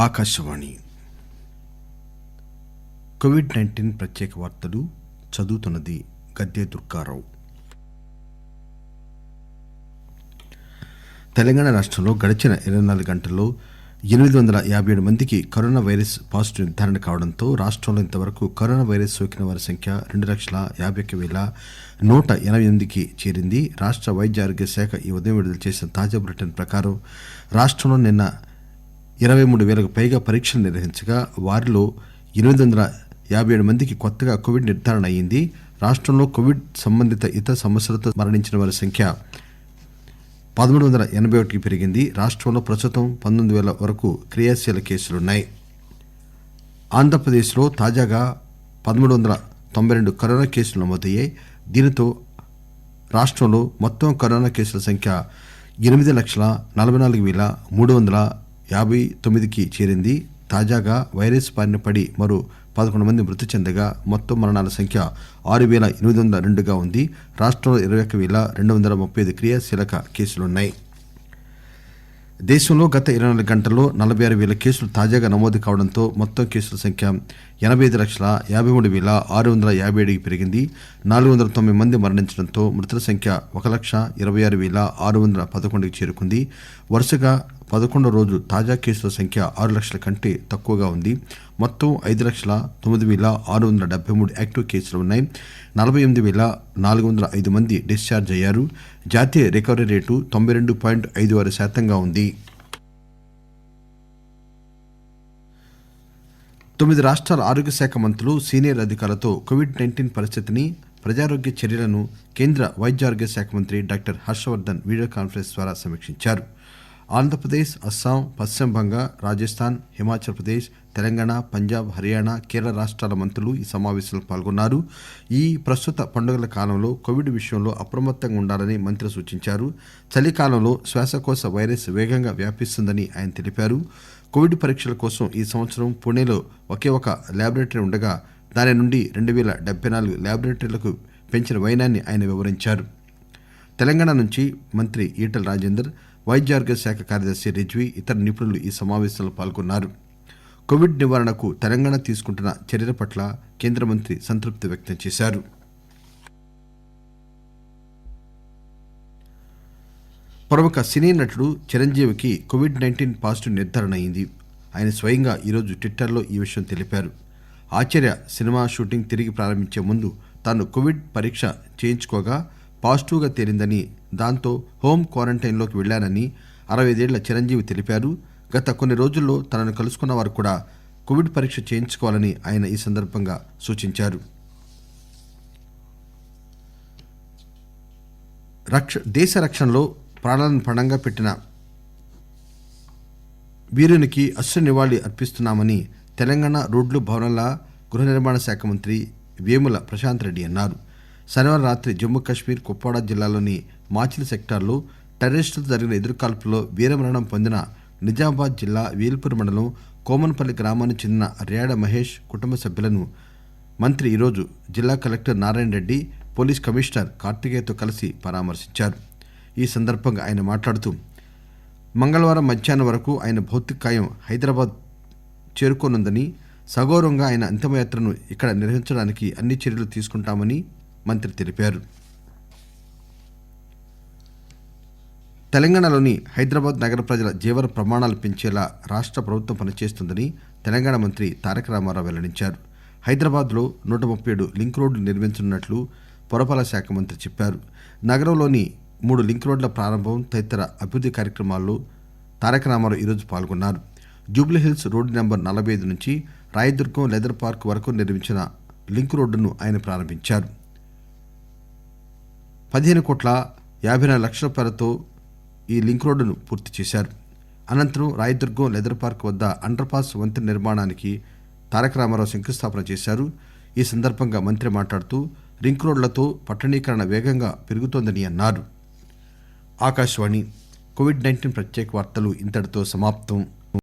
Akashvani COVID-19 ప్రత్యేక వార్తలు చదువుతున్నది గద్దె దుర్గారావు. తెలంగాణ రాష్ట్రంలో గడిచిన 24 గంటల్లో 857 మందికి కరోనా వైరస్ పాజిటివ్ నిర్ధారణ కావడంతో రాష్ట్రంలో ఇంతవరకు కరోనా వైరస్ సోకిన వారి సంఖ్య 2,51,188కి చేరింది. రాష్ట్ర వైద్య ఆరోగ్య శాఖ ఈ ఉదయం విడుదల చేసిన తాజా బులెటిన్ ప్రకారం రాష్ట్రంలో నిన్న 23,000కు పైగా పరీక్షలు నిర్వహించగా వారిలో 857 మందికి కొత్తగా కోవిడ్ నిర్ధారణ అయ్యింది. రాష్ట్రంలో కోవిడ్ సంబంధిత ఇతర సమస్యలతో మరణించిన వారి సంఖ్య 1,381కి పెరిగింది. రాష్ట్రంలో ప్రస్తుతం 19,000 వరకు క్రియాశీల కేసులున్నాయి. ఆంధ్రప్రదేశ్లో తాజాగా 1,392 కరోనా కేసులు నమోదయ్యాయి. దీనితో రాష్ట్రంలో మొత్తం కరోనా కేసుల సంఖ్య 8,44,359కి చేరింది. తాజాగా వైరస్ బారిన పడి మరో 11 మంది మృతి చెందగా మొత్తం మరణాల సంఖ్య 6,802గా ఉంది. రాష్ట్రంలో 21,235 క్రియాశీలక కేసులున్నాయి. దేశంలో గత 24 గంటల్లో 46,000 కేసులు తాజాగా నమోదు కావడంతో మొత్తం కేసుల సంఖ్య 85,53,657కి పెరిగింది. 409 మంది మరణించడంతో మృతుల సంఖ్య 1,26,611కి చేరుకుంది. వరుసగా 11వ రోజు తాజా కేసుల సంఖ్య 6 లక్షల కంటే తక్కువగా ఉంది. మొత్తం 5,09,673 యాక్టివ్ కేసులు ఉన్నాయి. 48,405 మంది డిశ్చార్జ్ అయ్యారు. జాతీయ రికవరీ రేటు 92.56% ఉంది. 9 రాష్ట్రాల ఆరోగ్య శాఖ మంత్రులు సీనియర్ అధికారులతో కోవిడ్-19 పరిస్థితిని, ప్రజారోగ్య చర్యలను కేంద్ర వైద్య ఆరోగ్య శాఖ మంత్రి డాక్టర్ హర్షవర్ధన్ వీడియో కాన్ఫరెన్స్ ద్వారా సమీక్షించారు. ఆంధ్రప్రదేశ్, అస్సాం, పశ్చిమ బంగా, రాజస్థాన్, హిమాచల్ ప్రదేశ్, తెలంగాణ, పంజాబ్, హర్యానా, కేరళ రాష్ట్రాల మంత్రులు ఈ సమావేశంలో పాల్గొన్నారు. ఈ ప్రస్తుత పండుగల కాలంలో కోవిడ్ విషయంలో అప్రమత్తంగా ఉండాలని మంత్రి సూచించారు. చలికాలంలో శ్వాసకోశ వైరస్ వేగంగా వ్యాపిస్తుందని ఆయన తెలిపారు. కోవిడ్ పరీక్షల కోసం ఈ సంవత్సరం పుణేలో ఒకే ఒక ల్యాబొరేటరీ ఉండగా దాని నుండి 2,074 ల్యాబొరేటరీలకు పెంచిన వైనాన్ని ఆయన వివరించారు. తెలంగాణ నుంచి మంత్రి ఈటెల రాజేందర్, వైద్య ఆరోగ్య శాఖ కార్యదర్శి రిజ్వీ, ఇతర నిపుణులు ఈ సమావేశంలో పాల్గొన్నారు. కోవిడ్ నివారణకు తెలంగాణ తీసుకుంటున్న చర్యల పట్ల కేంద్ర మంత్రి సంతృప్తి వ్యక్తం చేశారు. ప్రముఖ సినీ నటుడు చిరంజీవికి కోవిడ్-19 పాజిటివ్ నిర్ధారణ అయింది. ఆయన స్వయంగా ఈరోజు ట్విట్టర్లో ఈ విషయం తెలిపారు. ఆచార్య సినిమా షూటింగ్ తిరిగి ప్రారంభించే ముందు తాను కోవిడ్ పరీక్ష చేయించుకోగా పాజిటివ్గా తేలిందని, దాంతో హోం క్వారంటైన్లోకి వెళ్లానని 65 ఏళ్ల చిరంజీవి తెలిపారు. గత కొన్ని రోజుల్లో తనను కలుసుకున్న వారు కూడా కోవిడ్ పరీక్ష చేయించుకోవాలని ఆయన ఈ సందర్భంగా సూచించారు. దేశ రక్షణలో ప్రాణాలను పణంగా పెట్టిన వీరునికి అశ్రు నివాళి అర్పిస్తున్నామని తెలంగాణ రోడ్లు, భవనాల, గృహ నిర్మాణ శాఖ మంత్రి వేముల ప్రశాంత్ రెడ్డి అన్నారు. శనివారం రాత్రి జమ్మూ కశ్మీర్ కుప్వాడ జిల్లాలోని మాచిల్ సెక్టార్లో టెర్రరిస్టులతో జరిగిన ఎదురుకాల్పులో వీరమరణం పొందిన నిజామాబాద్ జిల్లా వేల్పూర్ మండలం కోమన్పల్లి గ్రామానికి చెందిన ర్యాడ మహేష్ కుటుంబ సభ్యులను మంత్రి ఈరోజు జిల్లా collector Narayana Reddy, police commissioner కార్తికేయతో కలిసి పరామర్శించారు. ఈ సందర్భంగా ఆయన మాట్లాడుతూ, మంగళవారం మధ్యాహ్నం వరకు ఆయన భౌతికకాయం హైదరాబాద్ చేరుకోనుందని, సగౌరవంగా ఆయన అంతిమయాత్రను ఇక్కడ నిర్వహించడానికి అన్ని చర్యలు తీసుకుంటామని మంత్రి తెలిపారు. తెలంగాణలోని హైదరాబాద్ నగర ప్రజల జీవన ప్రమాణాలు పెంచేలా రాష్ట్ర ప్రభుత్వం పనిచేస్తుందని తెలంగాణ మంత్రి తారక రామారావు వెల్లడించారు. హైదరాబాద్లో 137 లింక్ రోడ్లు నిర్మించనున్నట్లు పురపాలక శాఖ మంత్రి చెప్పారు. నగరంలోని 3 లింక్ రోడ్ల ప్రారంభం తదితర అభివృద్ధి కార్యక్రమాల్లో తారక రామారావు ఈరోజు పాల్గొన్నారు. జూబ్లీహిల్స్ రోడ్డు నెంబర్ 45 నుంచి రాయదుర్గం లెదర్ పార్క్ వరకు నిర్మించిన లింక్ రోడ్డును ఆయన ప్రారంభించారు. 15,54,00,000 ఈ లింక్ రోడ్డును పూర్తి చేశారు. అనంతరం రాయదుర్గం లెదర్ పార్క్ వద్ద అండర్ పాస్ వంతెన నిర్మాణానికి తారక రామారావు శంకుస్థాపన చేశారు. ఈ సందర్భంగా మంత్రి మాట్లాడుతూ, లింక్ రోడ్లతో పట్టణీకరణ వేగంగా పెరుగుతోందని అన్నారు. ఆకాశవాణి కోవిడ్-19 ప్రత్యేక వార్తలు ఇంతటితో సమాప్తం.